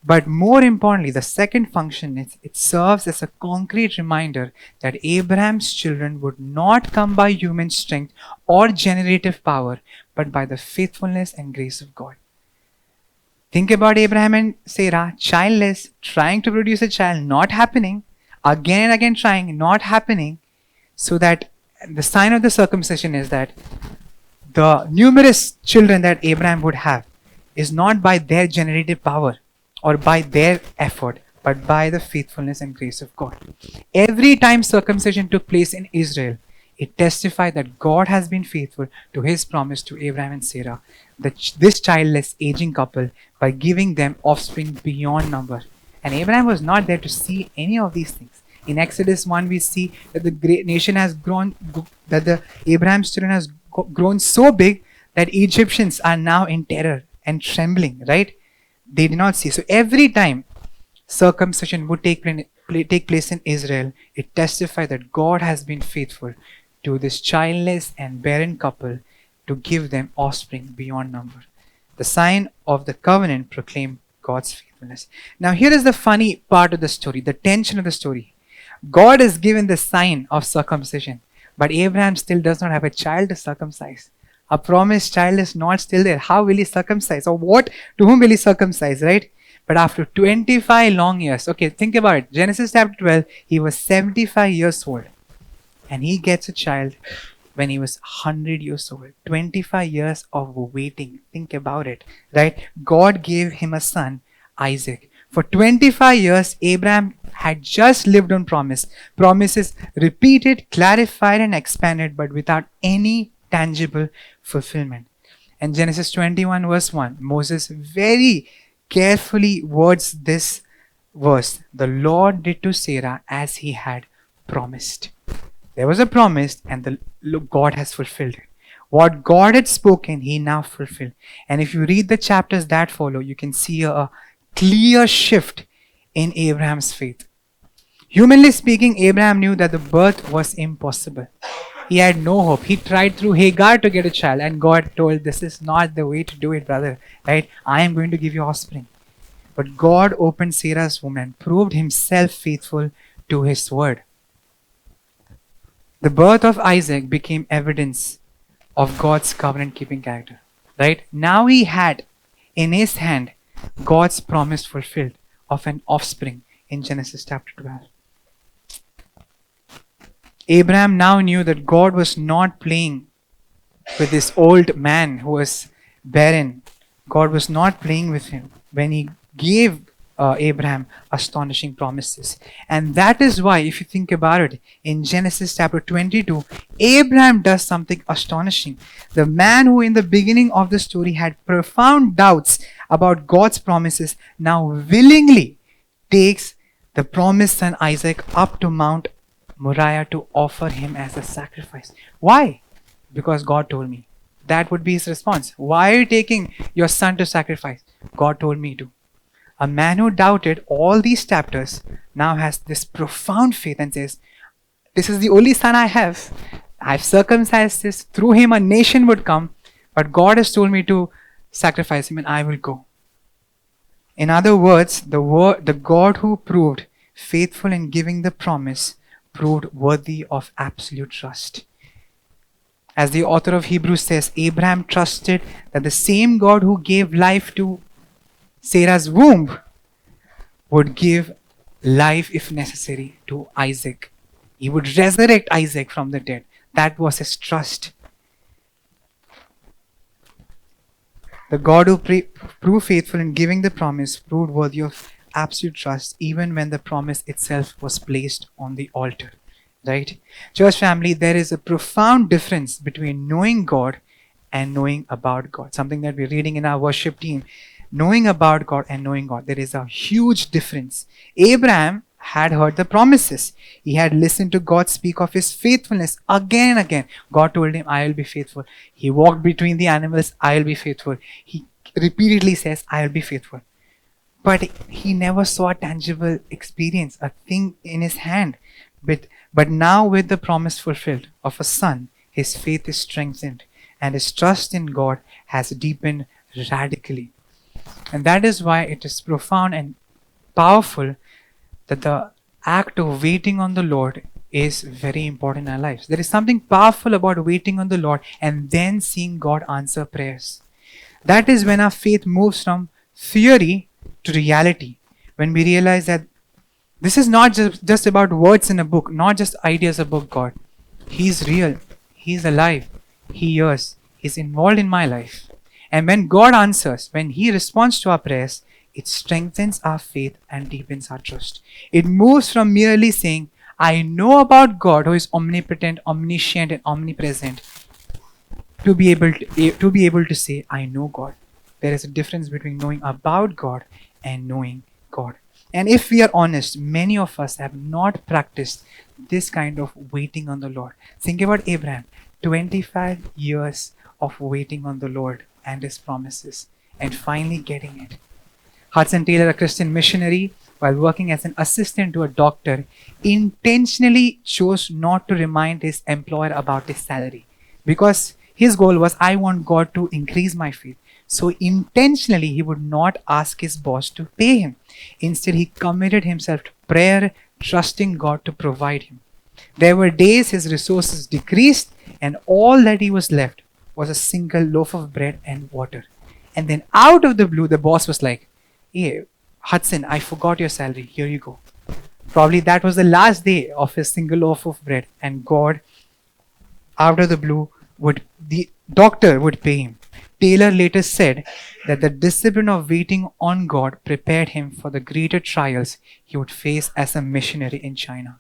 But more importantly, the second function is it serves as a concrete reminder that Abraham's children would not come by human strength or generative power, but by the faithfulness and grace of God. Think about Abraham and Sarah, childless, trying to produce a child, not happening, again and again trying, not happening, so that the sign of the circumcision is that the numerous children that Abraham would have is not by their generative power or by their effort, but by the faithfulness and grace of God. Every time circumcision took place in Israel, it testified that God has been faithful to his promise to Abraham and Sarah, this childless aging couple, by giving them offspring beyond number. And Abraham was not there to see any of these things. In Exodus 1, we see that the great nation has grown, that the Abraham's children has grown so big that Egyptians are now in terror and trembling, right? They did not see. So every time circumcision would take place in Israel, it testified that God has been faithful to this childless and barren couple to give them offspring beyond number. The sign of the covenant proclaimed God's faithfulness. Now here is the funny part of the story, the tension of the story. God has given the sign of circumcision, but Abraham still does not have a child to circumcise. A promised child is not still there. How will he circumcise? Or what? To whom will he circumcise, right? But after 25 long years, okay, think about it. Genesis chapter 12, he was 75 years old. And he gets a child when he was 100 years old. 25 years of waiting. Think about it, right? God gave him a son, Isaac. For 25 years, Abraham had just lived on promises repeated, clarified, and expanded, but without any tangible fulfillment. And Genesis 21 verse 1, Moses very carefully words this verse. The Lord did to Sarah as he had promised. There was a promise, and God has fulfilled it. What God had spoken, he now fulfilled. And if you read the chapters that follow, you can see a clear shift in Abraham's faith. Humanly speaking, Abraham knew that the birth was impossible. He had no hope. He tried through Hagar to get a child, and God told, this is not the way to do it, brother. Right? I am going to give you offspring. But God opened Sarah's womb and proved himself faithful to his word. The birth of Isaac became evidence of God's covenant-keeping character. Right? Now he had in his hand God's promise fulfilled of an offspring in Genesis chapter 12. Abraham now knew that God was not playing with this old man who was barren. God was not playing with him when he gave Abraham astonishing promises. And that is why, if you think about it, in Genesis chapter 22, Abraham does something astonishing. The man who in the beginning of the story had profound doubts about God's promises now willingly takes the promised son Isaac up to Mount Moriah to offer him as a sacrifice. Why? Because God told me. That would be his response. Why are you taking your son to sacrifice? God told me to. A man who doubted all these chapters now has this profound faith and says, this is the only son I have. I've circumcised this. Through him a nation would come. But God has told me to sacrifice him and I will go. In other words, the God who proved faithful in giving the promise proved worthy of absolute trust. As the author of Hebrews says, Abraham trusted that the same God who gave life to Sarah's womb would give life, if necessary, to Isaac. He would resurrect Isaac from the dead. That was his trust. The God who proved faithful in giving the promise proved worthy of absolute trust even when the promise itself was placed on the altar. Right? Church family, there is a profound difference between knowing God and knowing about God. Something that we're reading in our worship team. Knowing about God and knowing God. There is a huge difference. Abraham had heard the promises. He had listened to God speak of his faithfulness again and again. God told him, I will be faithful. He walked between the animals, I will be faithful. He repeatedly says, I will be faithful. But he never saw a tangible experience, a thing in his hand. But now with the promise fulfilled of a son, his faith is strengthened and his trust in God has deepened radically. And that is why it is profound and powerful that the act of waiting on the Lord is very important in our lives. There is something powerful about waiting on the Lord and then seeing God answer prayers. That is when our faith moves from theory to reality. When we realize that this is not just about words in a book, not just ideas about God. He is real. He is alive. He hears. He is involved in my life. And when God answers, when He responds to our prayers, it strengthens our faith and deepens our trust. It moves from merely saying, I know about God who is omnipotent, omniscient, and omnipresent, to be able to say, I know God. There is a difference between knowing about God and knowing God. And if we are honest, many of us have not practiced this kind of waiting on the Lord. Think about Abraham, 25 years of waiting on the Lord and His promises, and finally getting it. Hudson Taylor, a Christian missionary, while working as an assistant to a doctor, intentionally chose not to remind his employer about his salary because his goal was, I want God to increase my faith. So intentionally, he would not ask his boss to pay him. Instead, he committed himself to prayer, trusting God to provide him. There were days his resources decreased and all that he was left was a single loaf of bread and water. And then out of the blue, the boss was like, hey, Hudson, I forgot your salary. Here you go. Probably that was the last day of his single loaf of bread. And God, out of the blue, the doctor would pay him. Taylor later said that the discipline of waiting on God prepared him for the greater trials he would face as a missionary in China.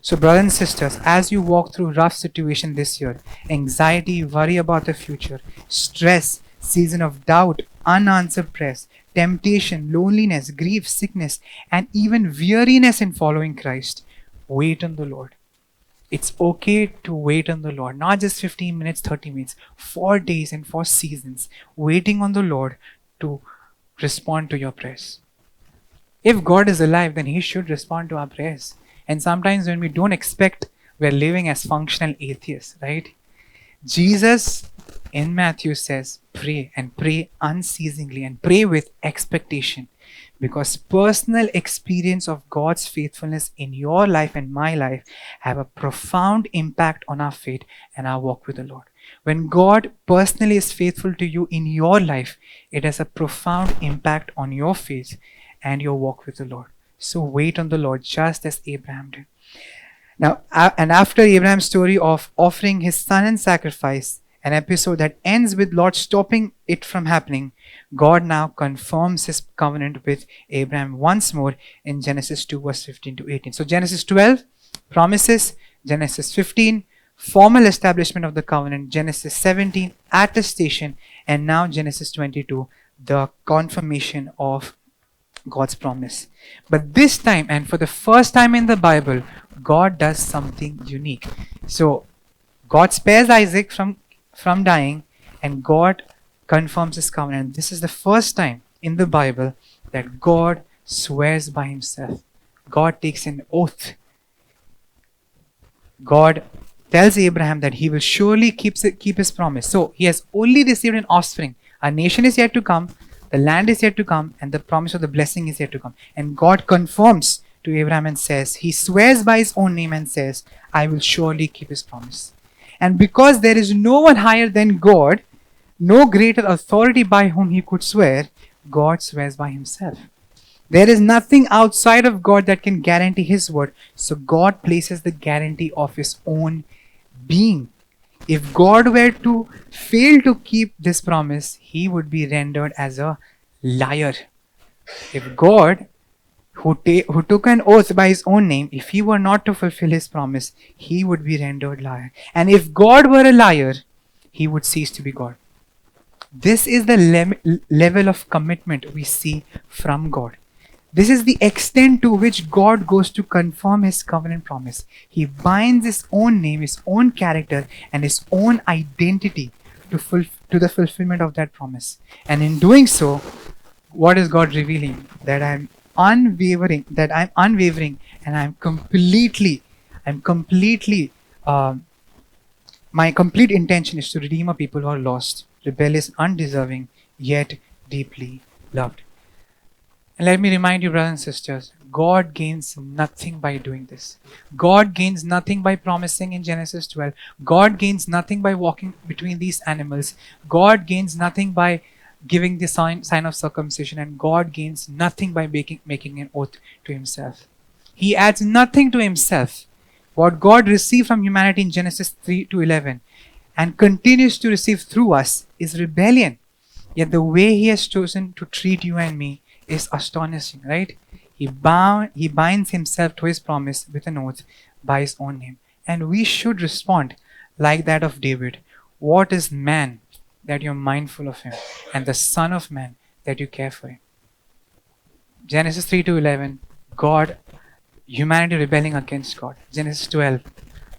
So brothers and sisters, as you walk through rough situation this year, anxiety, worry about the future, stress, season of doubt, unanswered prayers, temptation, loneliness, grief, sickness, and even weariness in following Christ, wait on the Lord. It's okay to wait on the Lord, not just 15 minutes, 30 minutes, 4 days and 4 seasons, waiting on the Lord to respond to your prayers. If God is alive, then He should respond to our prayers. And sometimes when we don't expect, we're living as functional atheists, right? Jesus in Matthew says, pray and pray unceasingly and pray with expectation. Because personal experience of God's faithfulness in your life and my life have a profound impact on our faith and our walk with the Lord. When God personally is faithful to you in your life, it has a profound impact on your faith and your walk with the Lord. So wait on the Lord just as Abraham did. Now, and after Abraham's story of offering his son in sacrifice, an episode that ends with Lord stopping it from happening, God now confirms His covenant with Abraham once more in Genesis 2 verse 15 to 18. So Genesis 12, promises. Genesis 15, formal establishment of the covenant. Genesis 17, attestation. And now Genesis 22, the confirmation of God's promise. But this time, and for the first time in the Bible, God does something unique. So God spares Isaac from dying, and God confirms His covenant. This is the first time in the Bible that God swears by himself. God takes an oath. God tells Abraham that he will surely keep his promise. So he has only received an offspring. A nation is yet to come, the land is yet to come, and the promise of the blessing is yet to come. And God confirms to Abraham and says, he swears by his own name and says, I will surely keep his promise. And because there is no one higher than God, no greater authority by whom he could swear, God swears by himself. There is nothing outside of God that can guarantee his word. So God places the guarantee of his own being. If God were to fail to keep this promise, he would be rendered as a liar. If God, who took an oath by his own name, if he were not to fulfill his promise, he would be rendered liar. And if God were a liar, he would cease to be God. This is the level of commitment we see from God. This is the extent to which God goes to confirm his covenant promise. He binds his own name, his own character, and his own identity to the fulfillment of that promise. And in doing so, what is God revealing? That I'm unwavering, and my complete intention is to redeem a people who are lost, rebellious, undeserving, yet deeply loved. And let me remind you, brothers and sisters, God gains nothing by doing this. God gains nothing by promising in Genesis 12. God gains nothing by walking between these animals. God gains nothing by giving the sign of circumcision. And God gains nothing by making an oath to himself. He adds nothing to himself. What God received from humanity in Genesis 3 to 11 and continues to receive through us is rebellion. Yet the way he has chosen to treat you and me is astonishing, right? He binds himself to his promise with an oath by his own name. And we should respond like that of David. What is man that you're mindful of him, and the Son of Man that you care for him? Genesis 3 to 11, humanity rebelling against God. Genesis 12,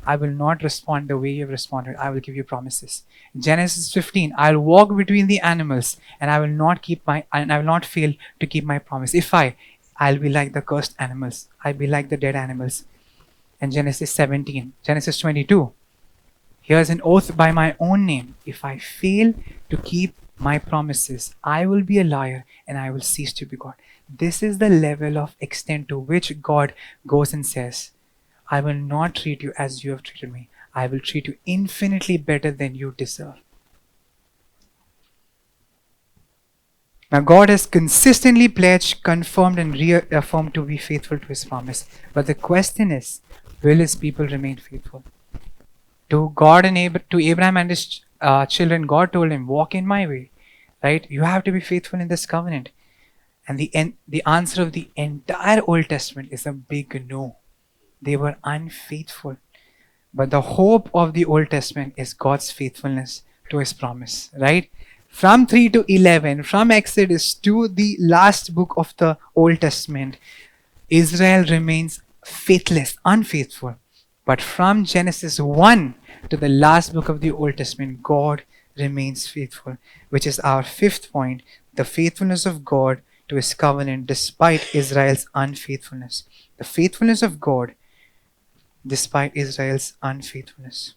I will not respond the way you have responded. I will give you promises. Genesis 15, I'll walk between the animals and I will not fail to keep my promise. I'll be like the cursed animals. I'll be like the dead animals. And Genesis 22, here's an oath by my own name. If I fail to keep my promises, I will be a liar and I will cease to be God. This is the level of extent to which God goes and says, I will not treat you as you have treated me. I will treat you infinitely better than you deserve. Now, God has consistently pledged, confirmed, and reaffirmed to be faithful to his promise. But the question is, will his people remain faithful? To Abraham and his children, God told him, walk in my way. Right? You have to be faithful in this covenant. And the answer of the entire Old Testament is a big no. They were unfaithful. But the hope of the Old Testament is God's faithfulness to his promise, right? From 3 to 11, from Exodus to the last book of the Old Testament, Israel remains faithless, unfaithful. But from Genesis 1 to the last book of the Old Testament, God remains faithful, which is our fifth point, the faithfulness of God to his covenant despite Israel's unfaithfulness. The faithfulness of God despite Israel's unfaithfulness.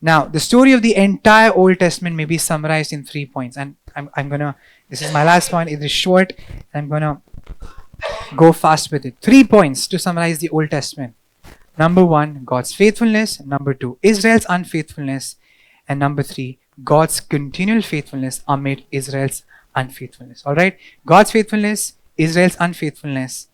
Now, the story of the entire Old Testament may be summarized in 3 points. And this is my last point. It is short. And I'm going to go fast with it. 3 points to summarize the Old Testament. Number 1, God's faithfulness. Number 2, Israel's unfaithfulness. And number 3, God's continual faithfulness amid Israel's unfaithfulness. All right? God's faithfulness, Israel's unfaithfulness,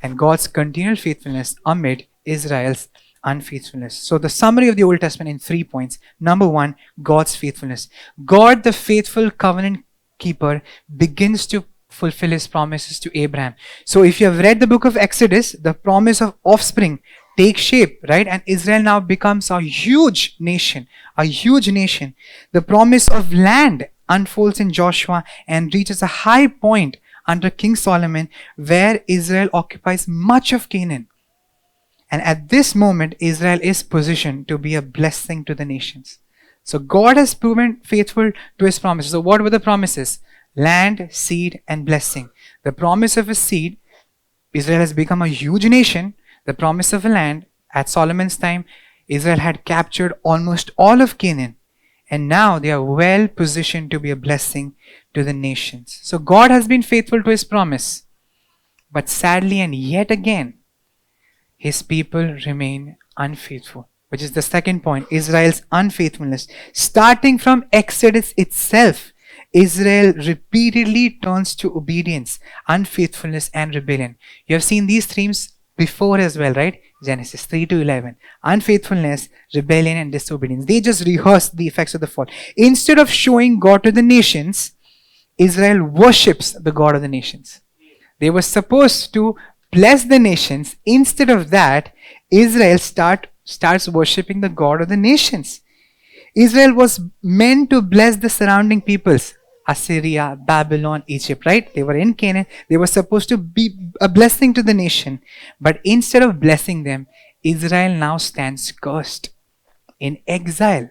and God's continual faithfulness amid Israel's unfaithfulness. So the summary of the Old Testament in 3 points. Number 1, God's faithfulness. God, the faithful covenant keeper, begins to fulfill his promises to Abraham. So if you have read the book of Exodus, the promise of offspring takes shape, right? And Israel now becomes a huge nation, The promise of land unfolds in Joshua and reaches a high point under King Solomon, where Israel occupies much of Canaan. And at this moment, Israel is positioned to be a blessing to the nations. So God has proven faithful to his promises. So what were the promises? Land, seed, and blessing. The promise of a seed, Israel has become a huge nation. The promise of a land, at Solomon's time, Israel had captured almost all of Canaan. And now they are well positioned to be a blessing to the nations. So God has been faithful to his promise. But sadly and yet again, his people remain unfaithful. Which is the second point, Israel's unfaithfulness. Starting from Exodus itself, Israel repeatedly turns to obedience, unfaithfulness, and rebellion. You have seen these themes before as well, right? Genesis 3 to 11. Unfaithfulness, rebellion, and disobedience. They just rehearse the effects of the fall. Instead of showing God to the nations, Israel worships the God of the nations. They were supposed to bless the nations. Instead of that, Israel starts worshipping the God of the nations. Israel was meant to bless the surrounding peoples. Assyria, Babylon, Egypt, right? They were in Canaan. They were supposed to be a blessing to the nation. But instead of blessing them, Israel now stands cursed in exile.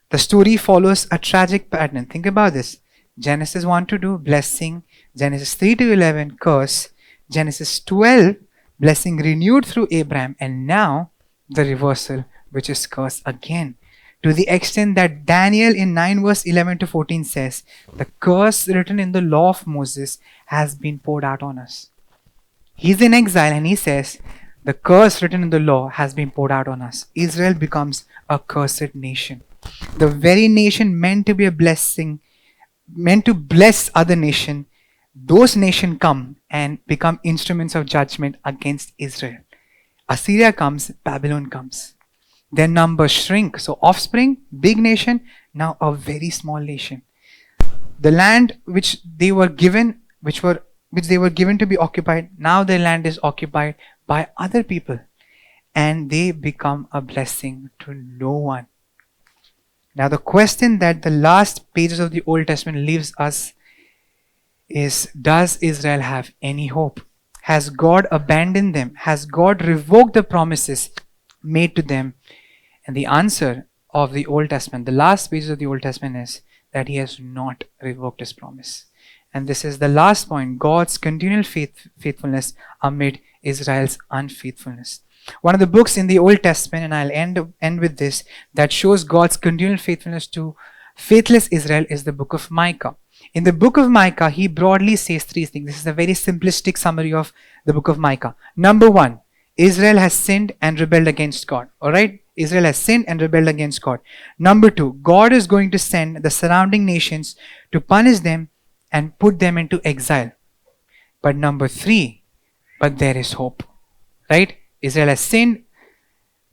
The story follows a tragic pattern. Think about this. Genesis 1 to 2, blessing. Genesis 3 to 11, curse. Genesis 12, blessing renewed through Abraham. And now, the reversal, which is curse again. To the extent that Daniel in 9 verse 11 to 14 says, the curse written in the law of Moses has been poured out on us. He's in exile and he says, the curse written in the law has been poured out on us. Israel becomes a cursed nation. The very nation meant to be a blessing, meant to bless other nation, those nations come and become instruments of judgment against Israel. Assyria comes, Babylon comes. Their numbers shrink. So offspring, big nation, now a very small nation. The land which they were given, which they were given to be occupied, now their land is occupied by other people. And they become a blessing to no one. Now the question that the last pages of the Old Testament leaves us is, does Israel have any hope? Has God abandoned them? Has God revoked the promises made to them? And the answer of the Old Testament, the last pages of the Old Testament, is that he has not revoked his promise. And this is the last point, God's continual faithfulness amid Israel's unfaithfulness. One of the books in the Old Testament, and I'll end with this, that shows God's continual faithfulness to faithless Israel is the book of Micah. In the book of Micah, he broadly says three things. This is a very simplistic summary of the book of Micah. Number one, Israel has sinned and rebelled against God. Alright? Israel has sinned and rebelled against God. Number two, God is going to send the surrounding nations to punish them and put them into exile. But number three, but there is hope. Right? Israel has sinned.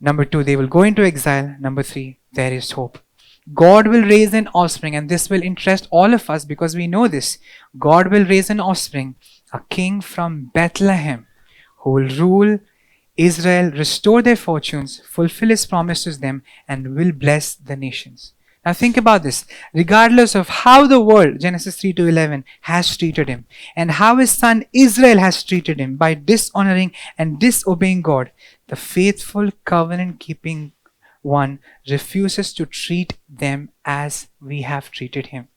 Number two, they will go into exile. Number three, there is hope. God will raise an offspring, and this will interest all of us because we know this. God will raise an offspring, a king from Bethlehem, who will rule Israel, restore their fortunes, fulfill his promises to them, and will bless the nations. Now think about this. Regardless of how the world, Genesis 3 to 11, has treated him, and how his son Israel has treated him by dishonoring and disobeying God, the faithful covenant-keeping one refuses to treat them as we have treated him.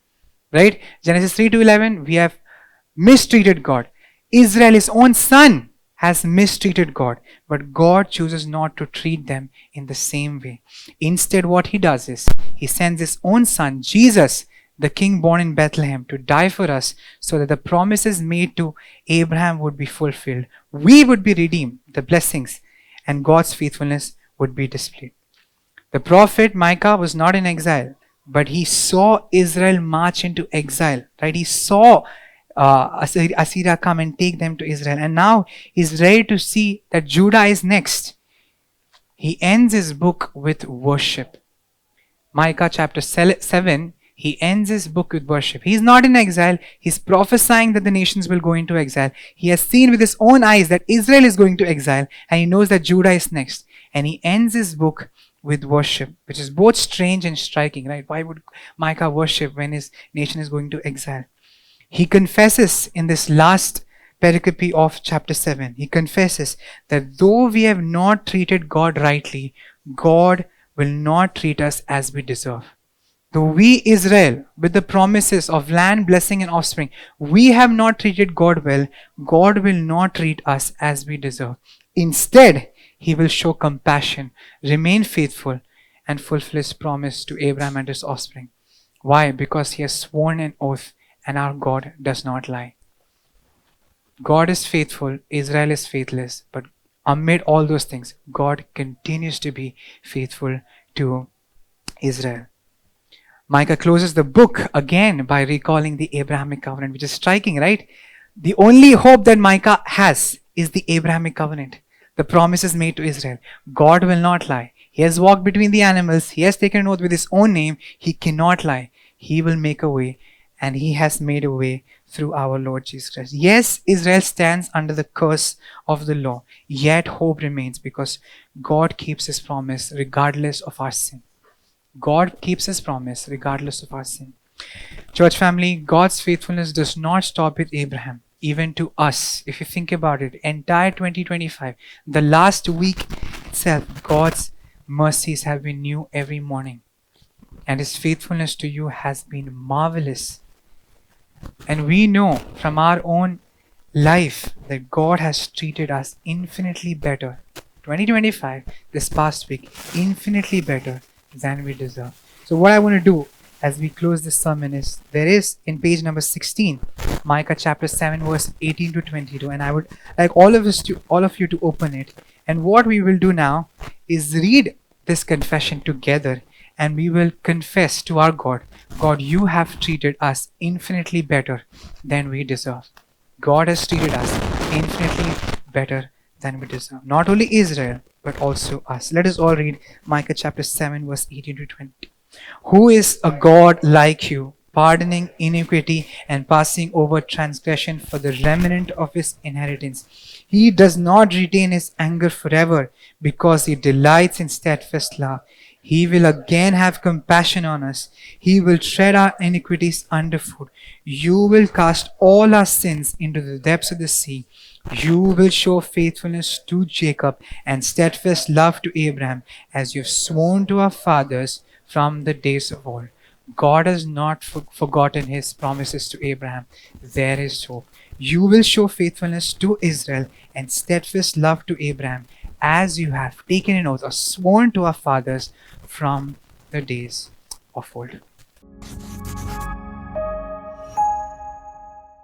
Right? Genesis 3 to 11, we have mistreated God. Israel, his own son, has mistreated God, but God chooses not to treat them in the same way. Instead, what he does is, he sends his own son, Jesus, the king born in Bethlehem, to die for us so that the promises made to Abraham would be fulfilled. We would be redeemed, the blessings, and God's faithfulness would be displayed. The prophet Micah was not in exile, but he saw Israel march into exile, right? He saw Assyria come and take them to Israel. And now he's ready to see that Judah is next. He ends his book with worship. Micah chapter 7, he ends his book with worship. He's not in exile. He's prophesying that the nations will go into exile. He has seen with his own eyes that Israel is going to exile, and he knows that Judah is next. And he ends his book with worship, which is both strange and striking, right? Why would Micah worship when his nation is going to exile? He confesses in this last pericope of chapter 7, he confesses that though we have not treated God rightly, God will not treat us as we deserve. Though we, Israel, with the promises of land, blessing, and offspring, we have not treated God well, God will not treat us as we deserve. Instead, He will show compassion, remain faithful, and fulfill His promise to Abraham and his offspring. Why? Because He has sworn an oath, and our God does not lie. God is faithful, Israel is faithless, but amid all those things, God continues to be faithful to Israel. Micah closes the book again by recalling the Abrahamic covenant, which is striking, right? The only hope that Micah has is the Abrahamic covenant. The promises made to Israel. God will not lie. He has walked between the animals. He has taken an oath with His own name. He cannot lie. He will make a way, and He has made a way through our Lord Jesus Christ. Yes, Israel stands under the curse of the law, yet hope remains because God keeps His promise regardless of our sin. God keeps His promise regardless of our sin. Church family, God's faithfulness does not stop with Abraham. Even to us, if you think about it, entire 2025, the last week itself, God's mercies have been new every morning. And His faithfulness to you has been marvelous. And we know from our own life that God has treated us infinitely better. 2025, this past week, infinitely better than we deserve. So what I want to do as we close this sermon is, there is in page number 16, Micah chapter 7 verse 18 to 22, and I would like all of you to open it. And what we will do now is read this confession together, and we will confess to our God, God, you have treated us infinitely better than we deserve. God has treated us infinitely better than we deserve. Not only Israel, but also us. Let us all read Micah chapter 7 verse 18 to 20. Who is a God like you, pardoning iniquity and passing over transgression for the remnant of His inheritance? He does not retain His anger forever, because He delights in steadfast love. He will again have compassion on us. He will tread our iniquities underfoot. You will cast all our sins into the depths of the sea. You will show faithfulness to Jacob and steadfast love to Abraham, as you have sworn to our fathers from the days of old. God has not forgotten His promises to Abraham. There is hope. You will show faithfulness to Israel and steadfast love to Abraham, as you have taken an oath or sworn to our fathers from the days of old.